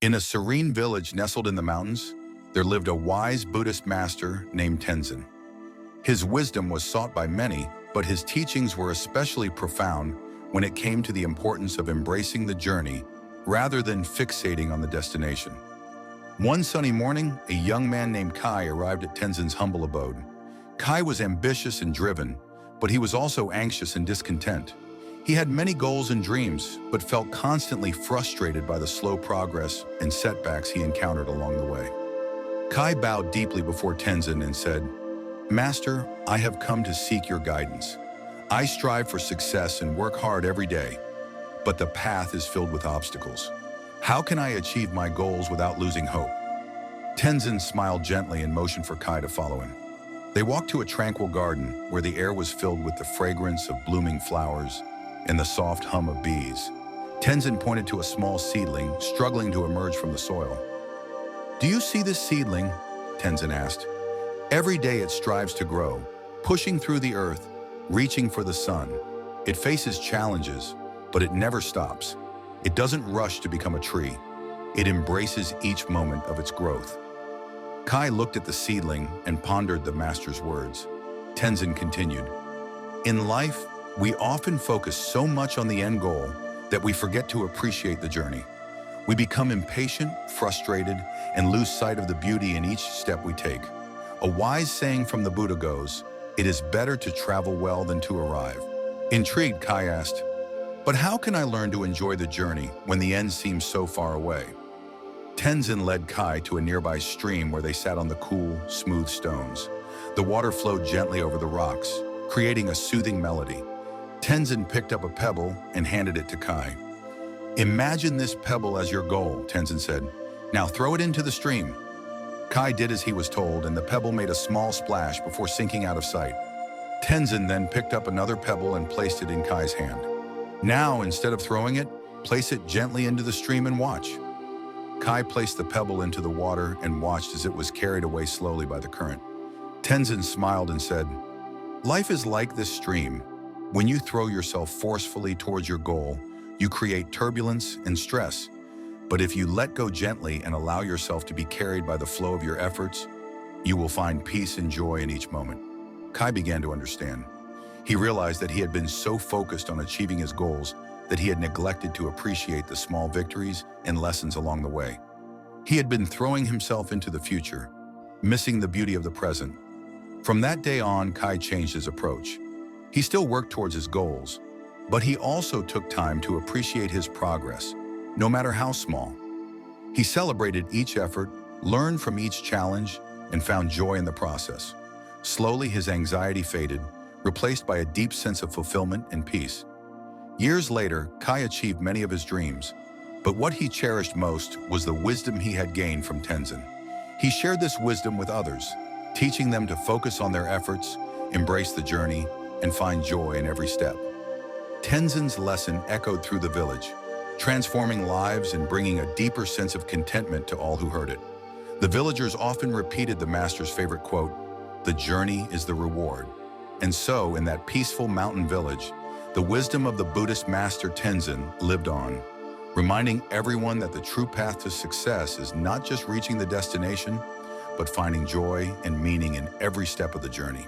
In a serene village nestled in the mountains, there lived a wise Buddhist master named Tenzin. His wisdom was sought by many, but his teachings were especially profound when it came to the importance of embracing the journey rather than fixating on the destination. One sunny morning, a young man named Kai arrived at Tenzin's humble abode. Kai was ambitious and driven, but he was also anxious and discontent. He had many goals and dreams, but felt constantly frustrated by the slow progress and setbacks he encountered along the way. Kai bowed deeply before Tenzin and said, "Master, I have come to seek your guidance. I strive for success and work hard every day, but the path is filled with obstacles. How can I achieve my goals without losing hope?" Tenzin smiled gently and motioned for Kai to follow him. They walked to a tranquil garden where the air was filled with the fragrance of blooming flowers and the soft hum of bees. Tenzin pointed to a small seedling struggling to emerge from the soil. "Do you see this seedling?" Tenzin asked. "Every day it strives to grow, pushing through the earth, reaching for the sun. It faces challenges, but it never stops. It doesn't rush to become a tree. It embraces each moment of its growth." Kai looked at the seedling and pondered the master's words. Tenzin continued, "In life, we often focus so much on the end goal that we forget to appreciate the journey. We become impatient, frustrated, and lose sight of the beauty in each step we take. A wise saying from the Buddha goes, 'It is better to travel well than to arrive.'" Intrigued, Kai asked, "But how can I learn to enjoy the journey when the end seems so far away?" Tenzin led Kai to a nearby stream where they sat on the cool, smooth stones. The water flowed gently over the rocks, creating a soothing melody. Tenzin picked up a pebble and handed it to Kai. "Imagine this pebble as your goal," Tenzin said. "Now throw it into the stream." Kai did as he was told, and the pebble made a small splash before sinking out of sight. Tenzin then picked up another pebble and placed it in Kai's hand. "Now, instead of throwing it, place it gently into the stream and watch." Kai placed the pebble into the water and watched as it was carried away slowly by the current. Tenzin smiled and said, "Life is like this stream. When you throw yourself forcefully towards your goal, you create turbulence and stress. But if you let go gently and allow yourself to be carried by the flow of your efforts, you will find peace and joy in each moment." Kai began to understand. He realized that he had been so focused on achieving his goals that he had neglected to appreciate the small victories and lessons along the way. He had been throwing himself into the future, missing the beauty of the present. From that day on, Kai changed his approach. He still worked towards his goals, but he also took time to appreciate his progress, no matter how small. He celebrated each effort, learned from each challenge, and found joy in the process. Slowly, his anxiety faded, replaced by a deep sense of fulfillment and peace. Years later, Kai achieved many of his dreams, but what he cherished most was the wisdom he had gained from Tenzin. He shared this wisdom with others, teaching them to focus on their efforts, embrace the journey, and find joy in every step. Tenzin's lesson echoed through the village, transforming lives and bringing a deeper sense of contentment to all who heard it. The villagers often repeated the master's favorite quote, "The journey is the reward." And so, in that peaceful mountain village, the wisdom of the Buddhist master Tenzin lived on, reminding everyone that the true path to success is not just reaching the destination, but finding joy and meaning in every step of the journey.